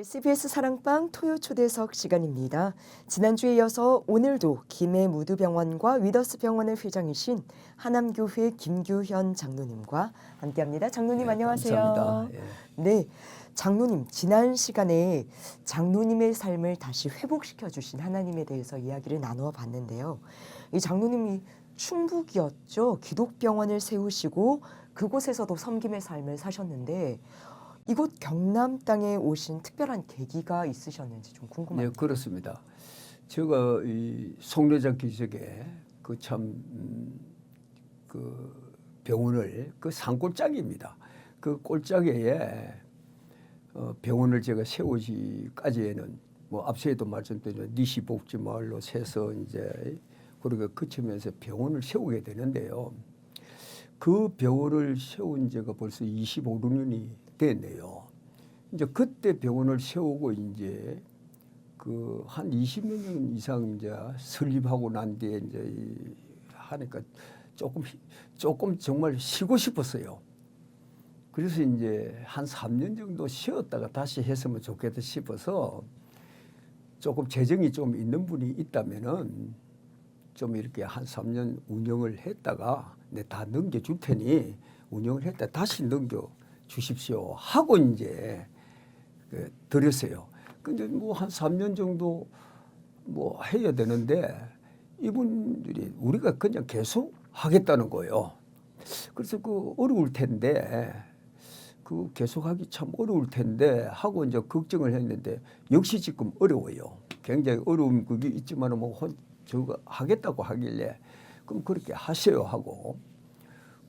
네, CBS 사랑방 토요 초대석 시간입니다. 지난주에 이어서 오늘도 김해 무두병원과 위더스 병원의 회장이신 하남교회 김규현 장로님과 함께합니다. 장로님 안녕하세요. 감사합니다. 예. 네, 장로님 지난 시간에 장로님의 삶을 다시 회복시켜 주신 하나님에 대해서 이야기를 나누어 봤는데요. 이 장로님이 충북이었죠. 기독병원을 세우시고 그곳에서도 섬김의 삶을 사셨는데 이곳 경남 땅에 오신 특별한 계기가 있으셨는지 좀 궁금합니다. 네, 그렇습니다. 제가 이 송려자 기적에 그 참 그 병원을 그 산골짜기입니다. 그 꼴짜기에 병원을 제가 세우기까지에는 뭐 앞서에도 말씀드린 니시복지마을로 세서 이제 그렇게 그치면서 병원을 세우게 되는데요. 그 병원을 세운 지가 벌써 25년이 됐네요. 이제 그때 병원을 세우고 이제 그 한 20여 년 이상 이제 설립하고 난 뒤에 이제 하니까 조금 정말 쉬고 싶었어요. 그래서 이제 한 3년 정도 쉬었다가 다시 했으면 좋겠다 싶어서 조금 재정이 좀 있는 분이 있다면은 좀 이렇게 한 3년 운영을 했다가 내 다 넘겨줄 테니 운영을 했다 다시 넘겨 주십시오 하고 이제 드렸어요. 근데 뭐 한 3년 정도 뭐 해야 되는데 이분들이 우리가 그냥 계속 하겠다는 거예요. 그래서 그 어려울 텐데 그 계속하기 참 어려울 텐데 하고 이제 걱정을 했는데 역시 지금 어려워요. 굉장히 어려운 그게 있지만은 뭐 저거 하겠다고 하길래 그럼 그렇게 하세요 하고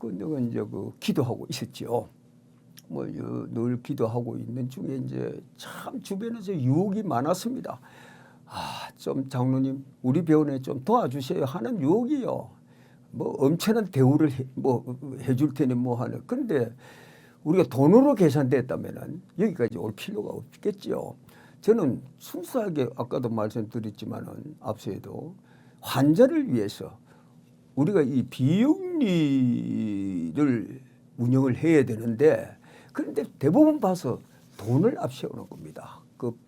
그 내가 이제 그 기도하고 있었죠. 뭐 늘 기도하고 있는 중에 이제 참 주변에서 유혹이 많았습니다. 좀 장로님 우리 병원에 좀 도와주세요 하는 유혹이요. 뭐 엄청난 대우를 해줄 테니 뭐 하는. 그런데 우리가 돈으로 계산됐다면은 여기까지 올 필요가 없겠죠. 저는 순수하게 아까도 말씀드렸지만은 앞서에도 환자를 위해서 우리가 이 비영리를 운영을 해야 되는데 그런데 대부분 봐서 돈을 앞세우는 겁니다. 그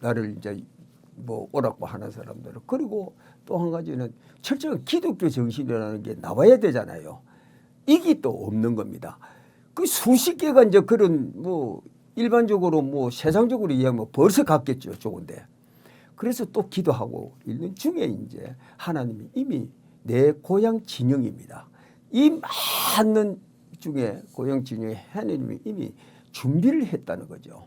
나를 이제 뭐 오라고 하는 사람들은. 그리고 또 한 가지는 철저한 기독교 정신이라는 게 나와야 되잖아요. 이게 또 없는 겁니다. 그 수십 개가 이제 그런 뭐 일반적으로 뭐 세상적으로 이야기하면 벌써 갔겠죠. 좋은데. 그래서 또 기도하고 있는 중에 이제 하나님이 이미 내 고향 진영입니다. 이 많은 중에 고향 진영에 하나님이 이미 준비를 했다는 거죠.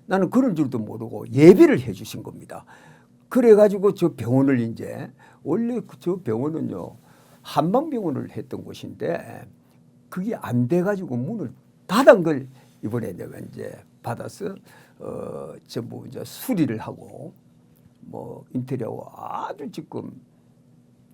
나는 그런 줄도 모르고 예비를 해 주신 겁니다. 그래가지고 저 병원을 이제 원래 저 병원은요 한방병원을 했던 곳인데 그게 안 돼가지고 문을 닫은 걸 이번에 내가 이제 받아서 전부 이제 수리를 하고 뭐 인테리어 아주 지금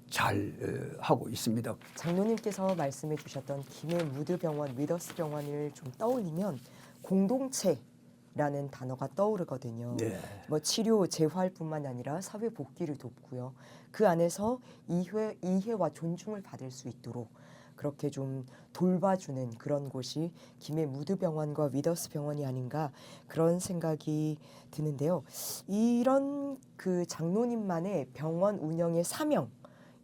잘 하고 있습니다. 장로님께서 말씀해 주셨던 김해 무두병원, 위더스 병원을 좀 떠올리면 공동체라는 단어가 떠오르거든요. 네. 뭐 치료, 재활뿐만 아니라 사회 복귀를 돕고요. 그 안에서 이해와 존중을 받을 수 있도록 그렇게 좀 돌봐주는 그런 곳이 김해 무두병원과 위더스 병원이 아닌가 그런 생각이 드는데요. 이런 그 장로님만의 병원 운영의 사명,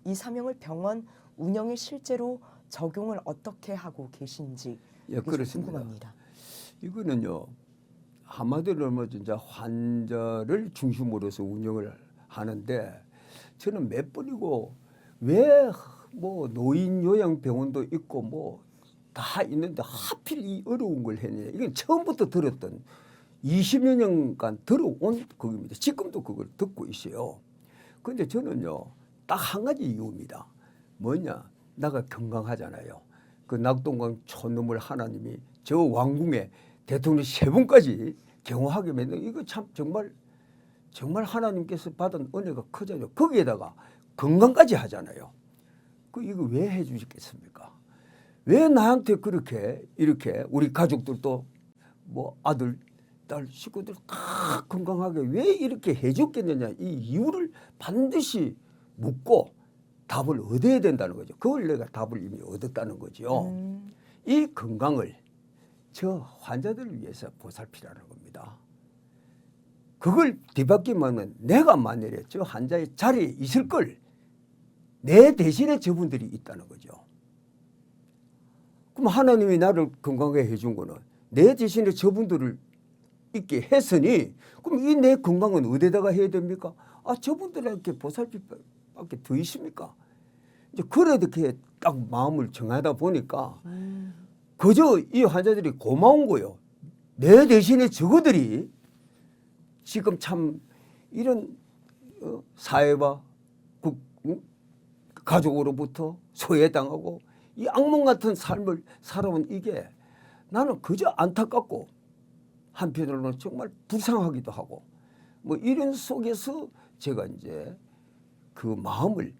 이 사명을 병원 운영에 실제로 적용을 어떻게 하고 계신지 예, 그렇습니다. 궁금합니다. 이거는요 한마디로 뭐 진짜 환자를 중심으로 해서 운영을 하는데 저는 몇 번이고 왜 뭐 노인 요양병원도 있고 뭐 다 있는데 하필 이 어려운 걸 했냐. 이건 처음부터 들었던 20여 년간 들어온 그겁니다. 지금도 그걸 듣고 있어요. 그런데 저는요 딱 한 가지 이유입니다. 뭐냐. 나가 건강하잖아요. 그 낙동강 촌놈을 하나님이 저 왕궁에 대통령 3분까지 경호하게 만든 이거 참 정말 하나님께서 받은 은혜가 크잖아요. 거기에다가 건강까지 하잖아요. 이거 왜 해주시겠습니까? 왜 나한테 그렇게 이렇게 우리 가족들도 뭐 아들, 딸, 식구들 다 건강하게 왜 이렇게 해줬겠느냐 이 이유를 반드시 묻고 답을 얻어야 된다는 거죠. 그걸 내가 답을 이미 얻었다는 거죠. 이 건강을 저 환자들을 위해서 보살피라는 겁니다. 그걸 뒤바뀌면 내가 만일에 저 환자의 자리에 있을 걸 내 대신에 저분들이 있다는 거죠. 그럼 하나님이 나를 건강하게 해준 거는 내 대신에 저분들을 있게 했으니 그럼 이 내 건강은 어디다가 해야 됩니까? 아, 저분들에게 보살필 밖에 더 있습니까? 이제 그렇게 딱 마음을 정하다 보니까 그저 이 환자들이 고마운 거요. 내 대신에 저거들이 지금 참 이런 사회와 가족으로부터 소외당하고 이 악몽 같은 삶을 살아온 이게 나는 그저 안타깝고 한편으로는 정말 불쌍하기도 하고 뭐 이런 속에서 제가 이제 그 마음을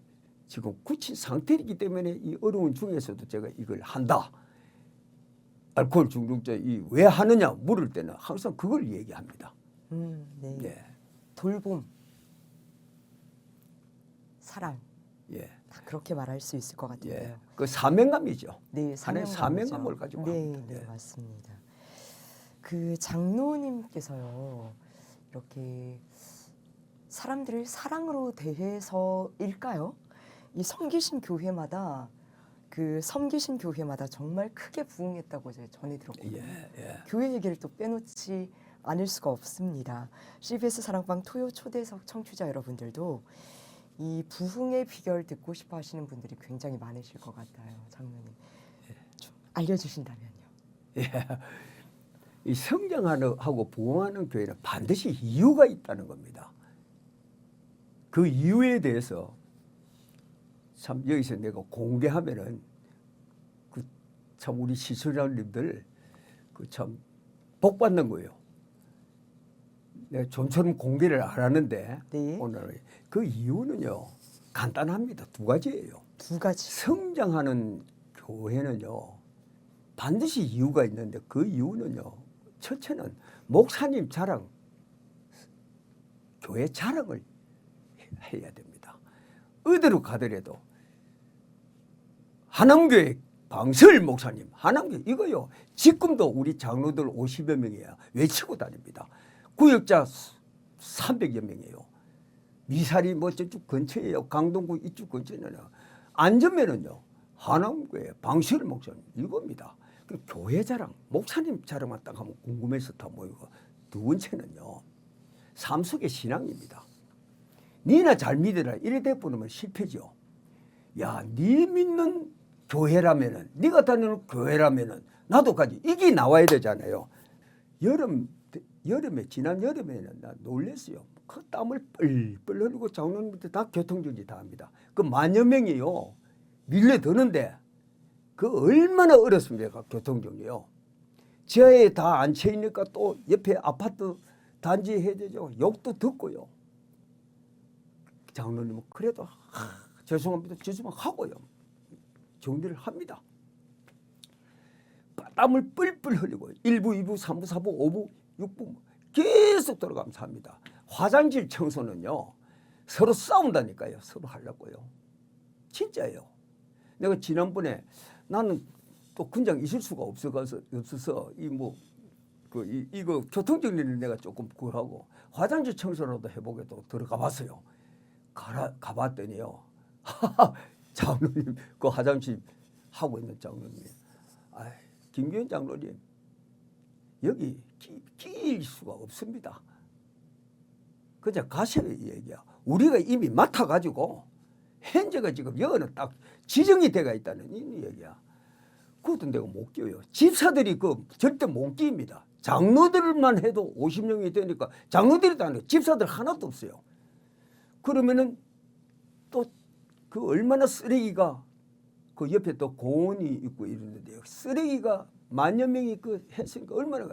지금 굳힌 상태이기 때문에 이 어려운 중에서도 제가 이걸 한다. 알코올 중독자 왜 하느냐 물을 때는 항상 그걸 얘기합니다. 네. 예. 돌봄, 사랑. 예. 다 그렇게 말할 수 있을 것 같은데요. 예. 그 사명감이죠. 네, 하나의 사명감을 가지고 네, 합니다. 네, 예. 맞습니다. 그 장로님께서요, 이렇게 사람들을 사랑으로 대해서일까요? 이 섬기신 교회마다 정말 크게 부응했다고 제가 전해 들었거든요. 예. 교회 얘기를 또 빼놓지 않을 수가 없습니다. CBS 사랑방 토요 초대석 청취자 여러분들도 이 부흥의 비결 듣고 싶어 하시는 분들이 굉장히 많으실 것 같아요. 장로님. 좀 알려주신다면요. 예. 이 성장하고 부흥하는 교회는 반드시 이유가 있다는 겁니다. 그 이유에 대해서 참 여기서 내가 공개하면은 그 참 우리 시청자님들 그 참 복 받는 거예요. 내가 좀처럼 공개를 안 하는데 네. 오늘 그 이유는요 간단합니다. 두 가지예요. 두 가지. 성장하는 교회는요 반드시 이유가 있는데 그 이유는요 첫째는 목사님 자랑, 교회 자랑을 해야 됩니다. 어디로 가더라도 하남교회 방설 목사님, 하남교회 이거요 지금도 우리 장로들 50여 명이야 외치고 다닙니다. 구역자 300여 명이에요. 미사리 뭐 저쪽 근처에요. 강동구 이쪽 근처에는요. 안전면은요. 하남교회 방실 목사님 이겁니다. 그 교회 자랑, 목사님 자랑만 딱 하면 궁금해서 다 모이고 두 번째는요. 삶 속의 신앙입니다. 니나 잘 믿어라 이래 돼버리면 실패죠. 야, 니 믿는 교회라면은 네가 다니는 교회라면은 나도 가지 이게 나와야 되잖아요. 여름에 지난 여름에는 나 놀랬어요. 그 땀을 뻘뻘 흘리고 장로님들 다 교통정지 다 합니다. 그 만여 명이요 밀려드는데 그 얼마나 어렵습니까 교통정지요. 지하에 다 앉혀 있으니까 또 옆에 아파트 단지 해야 되죠. 욕도 듣고요. 장로님은 그래도 죄송합니다. 죄송합니다 하고요. 정리를 합니다. 땀을 뿔뿔 흘리고 1부, 2부, 3부, 4부, 5부, 6부 계속 돌아가면서 합니다. 화장실 청소는요. 서로 싸운다니까요. 서로 하려고요. 진짜예요. 내가 지난번에 나는 또 군장 있을 수가 없어서 이거 교통정리를 내가 조금 구하고 화장실 청소라도 해보게도 들어가 봤어요. 가봤더니요. 장로님 그 화장실 하고 있는 장로님. 김규현 장로님 여기 끼일 수가 없습니다. 그냥 가셔야 얘기야. 우리가 이미 맡아가지고 현재가 지금 여기는 딱 지정이 돼가 있다는 이 얘기야. 그것도 내가 못 끼워요. 집사들이 그 절대 못 끼입니다. 장로들만 해도 50명이 되니까 장로들이 다 아니고 집사들 하나도 없어요. 그러면은 또 그 얼마나 쓰레기가 그 옆에 또 공원이 있고 이러는데요. 쓰레기가 만여 명이 그 했으니까 얼마나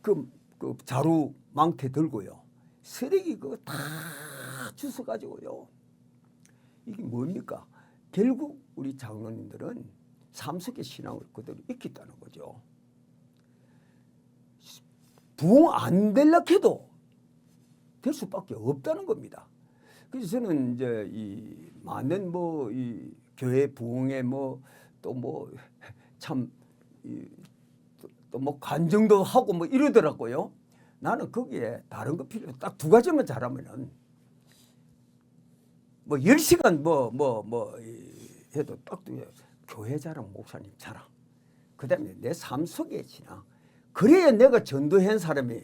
그 자루 망태 들고요. 쓰레기 그거 다 주워 가지고요. 이게 뭡니까? 결국 우리 장로님들은 삶 속의 신앙을 그대로 익혔다는 거죠. 부흥 안 되려 해도 될 수밖에 없다는 겁니다. 그래서 저는 이제 이 많은 이 교회 부흥에 또 참 또 관정도 하고 이러더라고요. 나는 거기에 다른 거 필요 딱 두 가지만 잘하면은 뭐 10시간 해도 딱 교회 자랑, 목사님 자랑. 그다음에 내 삶 속에 지나. 그래야 내가 전도한 사람이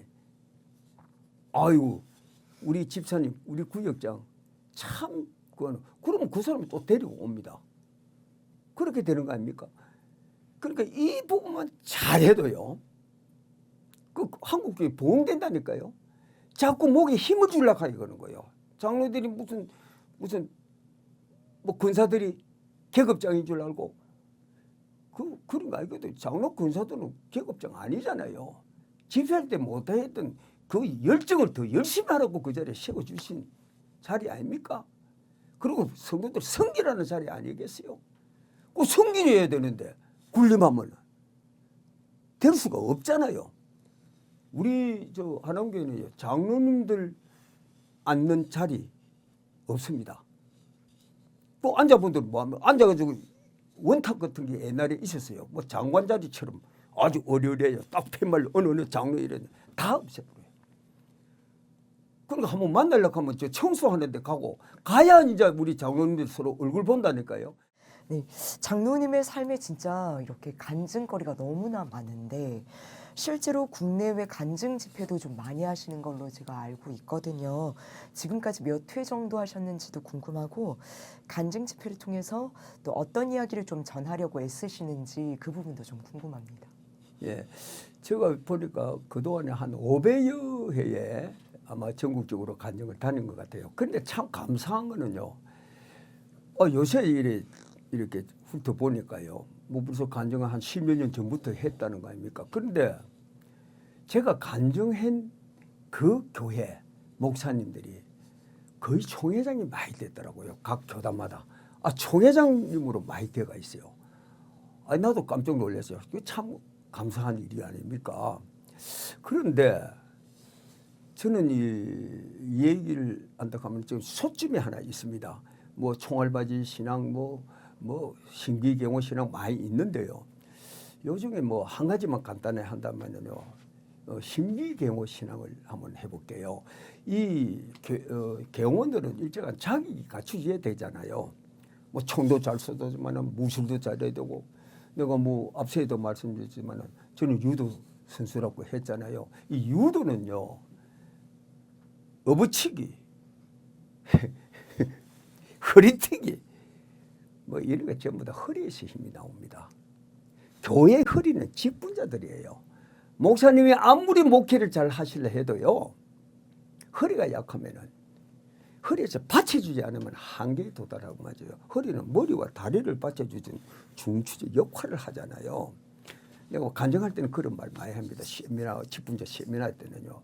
아이고 우리 집사님, 우리 구역장 참 그러면 그 사람이 또 데리고 옵니다. 그렇게 되는 거 아닙니까? 그러니까 이 부분만 잘해도요. 그 한국교회 보응된다니까요. 자꾸 목에 힘을 주려고 하는 거예요. 장로들이 무슨 뭐 권사들이 계급장인 줄 알고 그런 거 아니거든. 장로 권사들은 계급장 아니잖아요. 집회할 때 못했던 그 열정을 더 열심히 하라고 그 자리에 세워주신 자리 아닙니까? 그리고 성도들 성기라는 자리 아니겠어요? 그 성기해야 되는데 군림하면 될 수가 없잖아요. 우리 저 한원교회는 장로님들 앉는 자리 없습니다. 또 앉아본들 뭐하면 앉아가지고 원탁 같은 게 옛날에 있었어요. 뭐 장관 자리처럼 아주 어려워요. 딱 팻말 어느 장로 이런 다 없애버려요. 그러니까 한번 만나려고 하면 저 청소하는 데 가야 이제 우리 장로님들 서로 얼굴 본다니까요. 네, 장로님의 삶에 진짜 이렇게 간증거리가 너무나 많은데 실제로 국내외 간증 집회도 좀 많이 하시는 걸로 제가 알고 있거든요. 지금까지 몇 회 정도 하셨는지도 궁금하고 간증 집회를 통해서 또 어떤 이야기를 좀 전하려고 애쓰시는지 그 부분도 좀 궁금합니다. 예, 제가 보니까 그동안에 한 500여 회에 아마 전국적으로 간증을 다닌 것 같아요. 그런데 참 감사한 거는요. 요새 이렇게 훑어보니까요. 뭐 벌써 간증을 한 10몇 년 전부터 했다는 거 아닙니까? 그런데 제가 간증한 그 교회 목사님들이 거의 총회장이 많이 됐더라고요. 각 교단마다. 총회장님으로 많이 돼가 있어요. 나도 깜짝 놀랐어요. 그게 참 감사한 일이 아닙니까? 그런데 저는 이 얘기를 한다 하면 지금 소점이 하나 있습니다. 뭐 총알바지 신앙, 뭐 신기경호 신앙 많이 있는데요. 요즘에 뭐 한 가지만 간단히 한다면요, 신기경호 신앙을 한번 해볼게요. 이 경호원들은 일정한 자격이 갖추어야 되잖아요. 뭐 총도 잘 쏘지만은 무술도 잘해야 되고, 내가 뭐 앞서에도 말씀드렸지만은 저는 유도 선수라고 했잖아요. 이 유도는요, 업어치기, 허리뛰기, 뭐 이런 거 전부 다 허리에서 힘이 나옵니다. 교회 허리는 직분자들이에요. 목사님이 아무리 목회를 잘 하시려 해도요, 허리가 약하면은 허리에서 받쳐주지 않으면 한계에 도달하고 맞아요. 허리는 머리와 다리를 받쳐주는 중추적 역할을 하잖아요. 내가 간증할 때는 그런 말 많이 합니다. 세미나, 직분자 세미나 때는요.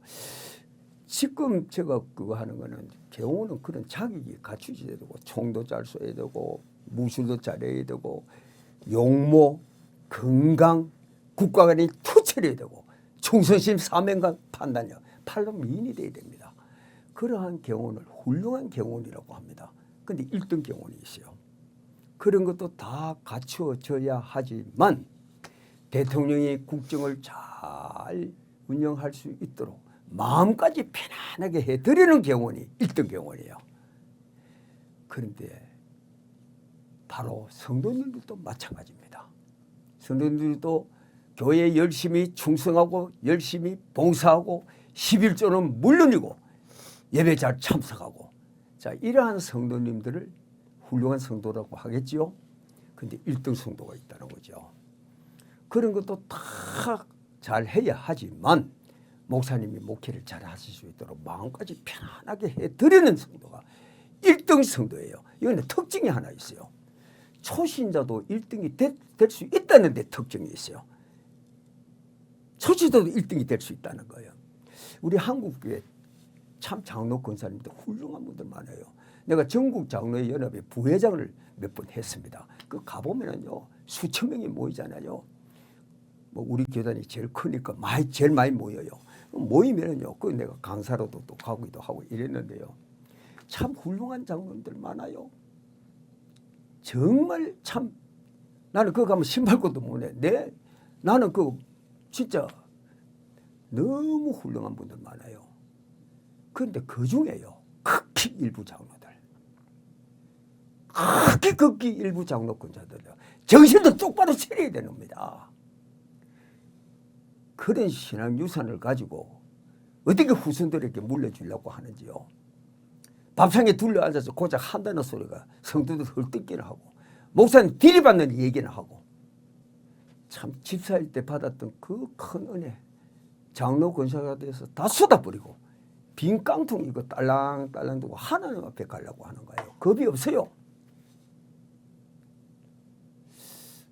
지금 제가 그거 하는 거는 경호는 그런 자격이 갖추셔야 되고 총도 잘 쏘야 되고 무술도 잘해야 되고 용모, 건강, 국가관이 투철해야 되고 충성심, 사명감, 판단력, 팔로 미인이 돼야 됩니다. 그러한 경호를 훌륭한 경호이라고 합니다. 그런데 1등 경호이 있어요. 그런 것도 다 갖추어져야 하지만 대통령이 국정을 잘 운영할 수 있도록 마음까지 편안하게 해드리는 경원이 1등 경원이에요. 그런데 바로 성도님들도 마찬가지입니다. 성도님들도 교회에 열심히 충성하고 열심히 봉사하고 11조는 물론이고 예배 잘 참석하고, 자, 이러한 성도님들을 훌륭한 성도라고 하겠지요. 그런데 1등 성도가 있다는 거죠. 그런 것도 다 잘해야 하지만 목사님이 목회를 잘 하실 수 있도록 마음까지 편안하게 해드리는 성도가 1등 성도예요. 이거는 특징이 하나 있어요. 초신자도 1등이 될 수 있다는 데 특징이 있어요. 초신자도 1등이 될 수 있다는 거예요. 우리 한국교회 참 장로 권사님들 훌륭한 분들 많아요. 내가 전국 장로회 연합회 부회장을 몇 번 했습니다. 그 가보면은요, 수천 명이 모이잖아요. 뭐 우리 교단이 제일 크니까 제일 많이 모여요. 모이면은요, 그 내가 강사로도 또 가기도 하고 이랬는데요. 참 훌륭한 장로님들 많아요. 정말 참 나는 그거 가면 신발끈도 못 해. 나는 그 진짜 너무 훌륭한 분들 많아요. 그런데 그 중에요, 극히 일부 장로들, 극히 일부 장로권자들요, 정신도 똑바로 차려야 되는 겁니다. 그런 신앙 유산을 가지고 어떻게 후손들에게 물려주려고 하는지요. 밥상에 둘러앉아서 고작 한다는 소리가 성도들 헐뜯기는 하고, 목사님 들이받는 얘기는 하고, 참 집사일 때 받았던 그 큰 은혜, 장로 권사가 돼서 다 쏟아버리고 빈 깡통 이거 딸랑딸랑 두고 하나님 앞에 가려고 하는 거예요. 겁이 없어요.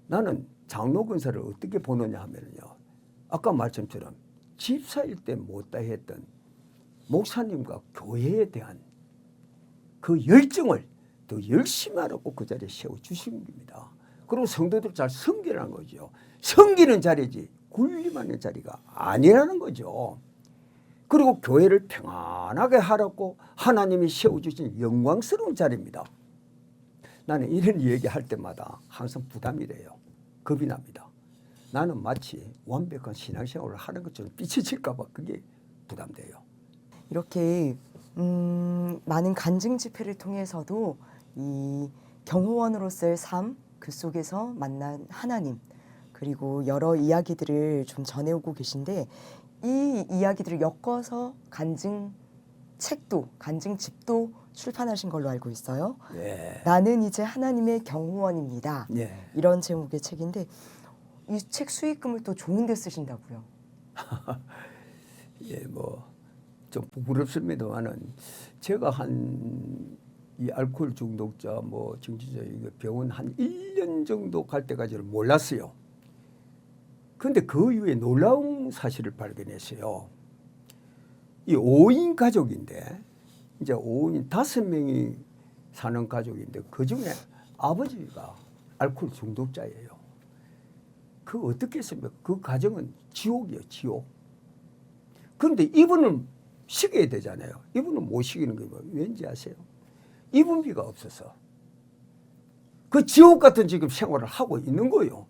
나는 장로 권사를 어떻게 보느냐 하면요, 아까 말씀처럼 집사일 때 못다 했던 목사님과 교회에 대한 그 열정을 더 열심히 하라고 그 자리에 세워주신 겁니다. 그리고 성도들 잘 섬기라는 거죠. 섬기는 자리지 군림하는 자리가 아니라는 거죠. 그리고 교회를 평안하게 하라고 하나님이 세워주신 영광스러운 자리입니다. 나는 이런 얘기할 때마다 항상 부담이 돼요. 겁이 납니다. 나는 마치 완벽한 신앙생활을 하는 것처럼 삐쳐질까 봐 그게 부담돼요. 이렇게 많은 간증 집회를 통해서도 이 경호원으로서의 삶, 그 속에서 만난 하나님, 그리고 여러 이야기들을 좀 전해오고 계신데, 이 이야기들을 엮어서 간증 책도, 간증 집도 출판하신 걸로 알고 있어요. 예. 나는 이제 하나님의 경호원입니다. 예. 이런 제목의 책인데, 이 책 수익금을 또 좋은 데 쓰신다고요. 예, 뭐 좀 부끄럽습니다만은 제가 이 알코올 중독자 뭐 정신자 이거 병원 한 1년 정도 갈 때까지는 몰랐어요. 그런데 그 이후에 놀라운 사실을 발견했어요. 이 5인 가족인데, 이제 5인 5명이 사는 가족인데, 그 중에 아버지가 알코올 중독자예요. 그 어떻게 했습니까? 그 가정은 지옥이에요, 지옥. 그런데 이분은 식여야 되잖아요. 이분은 못 식이는 게 뭐 왠지 아세요? 이분비가 없어서 그 지옥 같은 지금 생활을 하고 있는 거예요.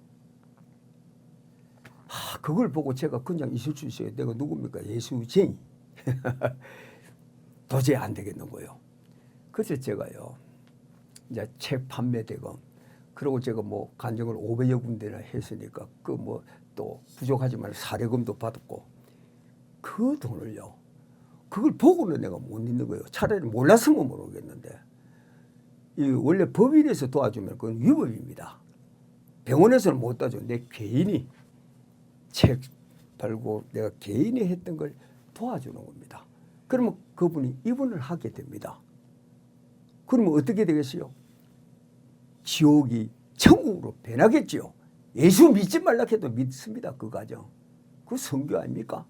그걸 보고 제가 그냥 있을 수 있어요. 내가 누굽니까? 예수쟁이. 도저히 안 되겠는 거예요. 그래서 제가요, 이제 책 판매되고, 그리고 제가 뭐 간증을 500여 군데나 했으니까 그 뭐 또 부족하지만 사례금도 받았고, 그 돈을요, 그걸 보고는 내가 못 있는 거예요. 차라리 몰랐으면 모르겠는데, 이 원래 법인에서 도와주면 그건 위법입니다. 병원에서는 못 도와줘. 내 개인이 책 팔고 내가 개인이 했던 걸 도와주는 겁니다. 그러면 그분이 입원을 하게 됩니다. 그러면 어떻게 되겠어요? 지옥이 천국으로 변하겠지요. 예수 믿지 말라 해도 믿습니다. 그 가정. 그 선교 아닙니까?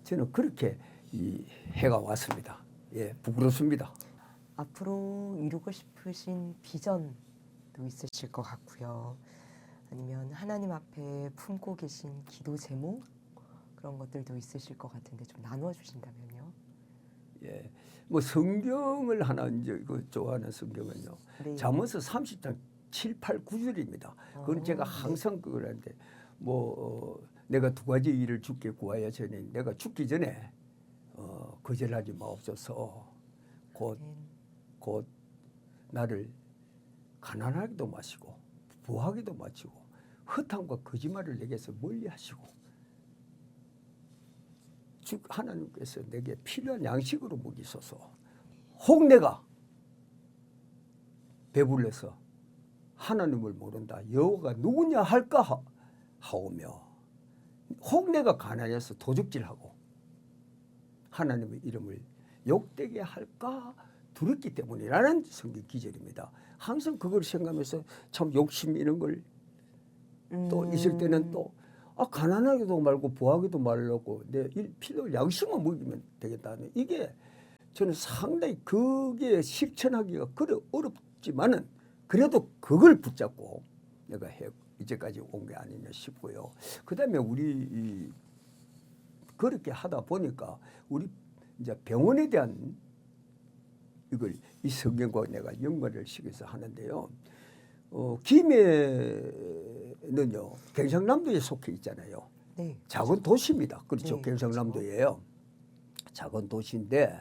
저는 그렇게 이 해가 왔습니다. 예, 부끄럽습니다. 앞으로 이루고 싶으신 비전도 있으실 것 같고요. 아니면 하나님 앞에 품고 계신 기도 제목, 그런 것들도 있으실 것 같은데 좀 나누어 주신다면요. 예, 뭐 성경을 하나 이제 그 좋아하는 성경은요, 네. 잠언서 30장 7, 8, 9절입니다. 그건 제가 항상 그걸 하는데, 뭐 내가 두 가지 일을 주께 구하여 전에 내가 죽기 전에 거절하지 마옵소서. 곧 나를 가난하기도 마시고 부하기도 마시고 허탕과 거짓말을 내게서 멀리하시고, 즉 하나님께서 내게 필요한 양식으로 먹이소서. 혹 내가 배불러서 하나님을 모른다, 여호와가 누구냐 할까 하오며, 혹 내가 가난해서 도적질하고 하나님의 이름을 욕되게 할까 두렵기 때문이라는 성경 기절입니다. 항상 그걸 생각하면서 참 욕심 이런 걸 또 있을 때는 또 가난하기도 말고 부하기도 말라고 내 필요 양식만 먹이면 되겠다는, 이게 저는 상당히 그게 실천하기가 그래 어렵지만은 그래도 그걸 붙잡고 내가 이제까지 온 게 아니냐 싶고요. 그다음에 우리 그렇게 하다 보니까 우리 이제 병원에 대한 이걸 이 성경과 내가 연관을 시켜서 하는데요. 김해는요 경상남도에 속해 있잖아요. 네. 작은 도시입니다. 그렇죠. 네, 경상남도예요. 작은 도시인데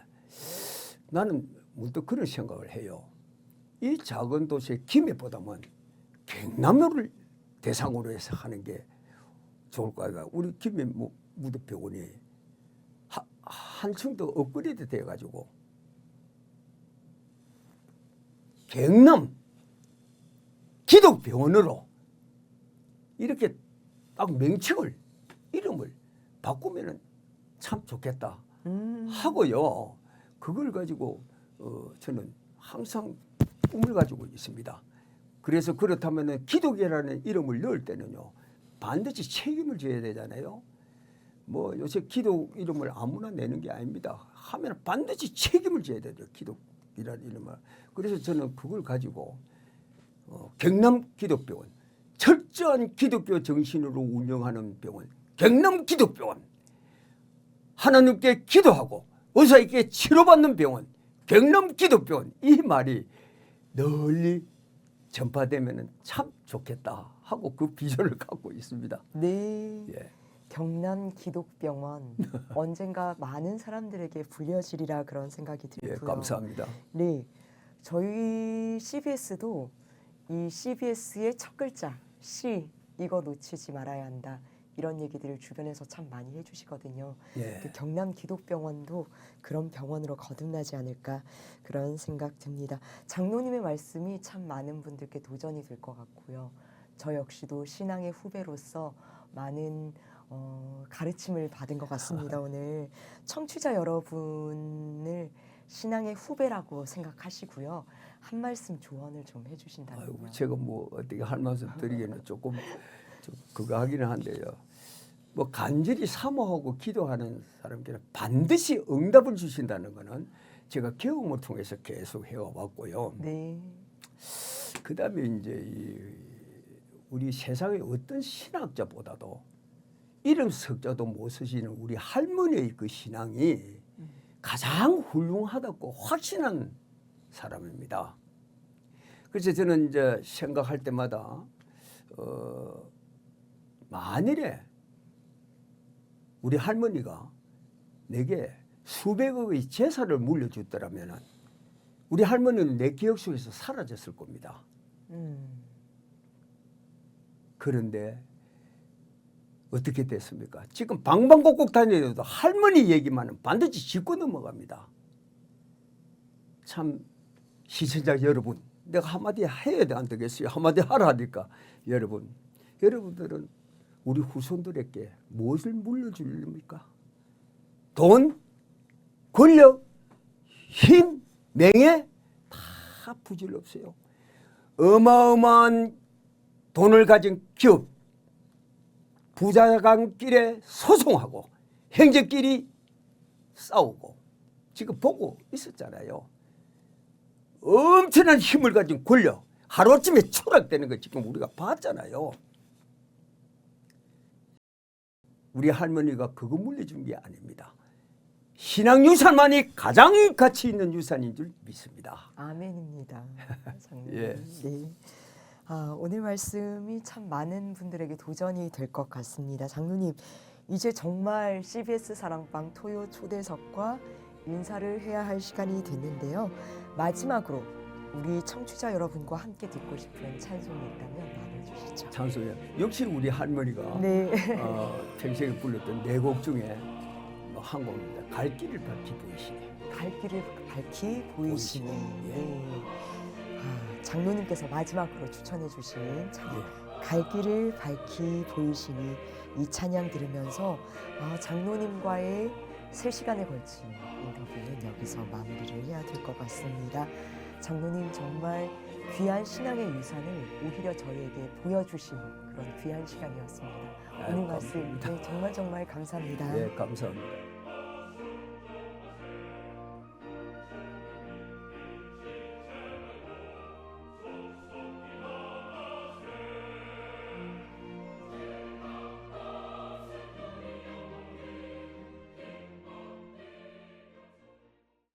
나는 문득 그런 생각을 해요. 이 작은 도시의 김해보다는 경남도를 대상으로 해서 하는 게 좋을 거 아이가. 우리 김해 무덤병원이 한층 더 업그레이드 돼가지고 경남 기독병원으로 이렇게 딱 명칭을 이름을 바꾸면은 참 좋겠다 하고요. 그걸 가지고 저는 항상 꿈을 가지고 있습니다. 그래서 그렇다면은 기독이라는 이름을 넣을 때는요 반드시 책임을 져야 되잖아요. 뭐 요새 기독 이름을 아무나 내는 게 아닙니다. 하면 반드시 책임을 져야 돼요. 기독이라는 이름을. 그래서 저는 그걸 가지고 경남 기독병원, 철저한 기독교 정신으로 운영하는 병원, 경남 기독병원, 하나님께 기도하고 의사에게 치료받는 병원, 경남 기독병원, 이 말이 널리 전파되면 참 좋겠다 하고 그 비전을 갖고 있습니다. 네. 예. 경남 기독병원 언젠가 많은 사람들에게 불려지리라 그런 생각이 들고요. 예, 감사합니다. 네, 저희 CBS도 이 CBS의 첫 글자 C 이거 놓치지 말아야 한다 이런 얘기들을 주변에서 참 많이 해주시거든요. 예. 그 경남 기독병원도 그런 병원으로 거듭나지 않을까 그런 생각 듭니다. 장로님의 말씀이 참 많은 분들께 도전이 될 것 같고요. 저 역시도 신앙의 후배로서 많은 가르침을 받은 것 같습니다. 오늘 청취자 여러분을 신앙의 후배라고 생각하시고요. 한 말씀 조언을 좀 해주신다면요. 아이고, 제가 뭐 어떻게 할 말씀 드리기는 조금 좀 그거 하기는 한데요. 뭐 간절히 사모하고 기도하는 사람들은 반드시 응답을 주신다는 거는 제가 경험을 통해서 계속 해와왔고요. 네. 그다음에 이제 우리 세상의 어떤 신학자보다도 이름 석자도 못 쓰시는 우리 할머니의 그 신앙이 가장 훌륭하다고 확신한 사람입니다. 그래서 저는 이제 생각할 때마다 만일에 우리 할머니가 내게 수백억의 재산을 물려줬더라면 우리 할머니는 내 기억 속에서 사라졌을 겁니다. 그런데 어떻게 됐습니까? 지금 방방곡곡 다니려도 할머니 얘기만은 반드시 짚고 넘어갑니다. 참 시청자 여러분, 내가 한마디 해야 안 되겠어요? 한마디 하라 하니까 여러분들은 우리 후손들에게 무엇을 물려줄입니까? 돈, 권력, 힘, 명예 다 부질없어요. 어마어마한 돈을 가진 기업, 부자간끼리 소송하고 형제끼리 싸우고 지금 보고 있었잖아요. 엄청난 힘을 가진 권력 하루아침에 추락되는 거 지금 우리가 봤잖아요. 우리 할머니가 그거 물려준 게 아닙니다. 신앙 유산만이 가장 가치 있는 유산인 줄 믿습니다. 아멘입니다. 장로님. 예. 네. 오늘 말씀이 참 많은 분들에게 도전이 될 것 같습니다. 장로님, 이제 정말 CBS 사랑방 토요 초대석과 인사를 해야 할 시간이 됐는데요. 마지막으로 우리 청취자 여러분과 함께 듣고 싶은 찬송이 있다면 나눠주시죠. 찬송이요. 역시 우리 할머니가 네. 평생에 불렀던 네 곡 중에 한 곡입니다. 갈 길을 밝히 보이시네. 갈 길을 밝히 보이시네. 예. 네. 장로님께서 마지막으로 추천해 주신 예. 갈 길을 밝히 보이시니 이 찬양 들으면서 장로님과의 3시간에 걸친 인터뷰는 여기서 마무리를 해야 될 것 같습니다. 장로님 정말 귀한 신앙의 유산을 오히려 저희에게 보여주신 그런 귀한 시간이었습니다. 오늘 말씀 정말 감사합니다. 네, 감사합니다.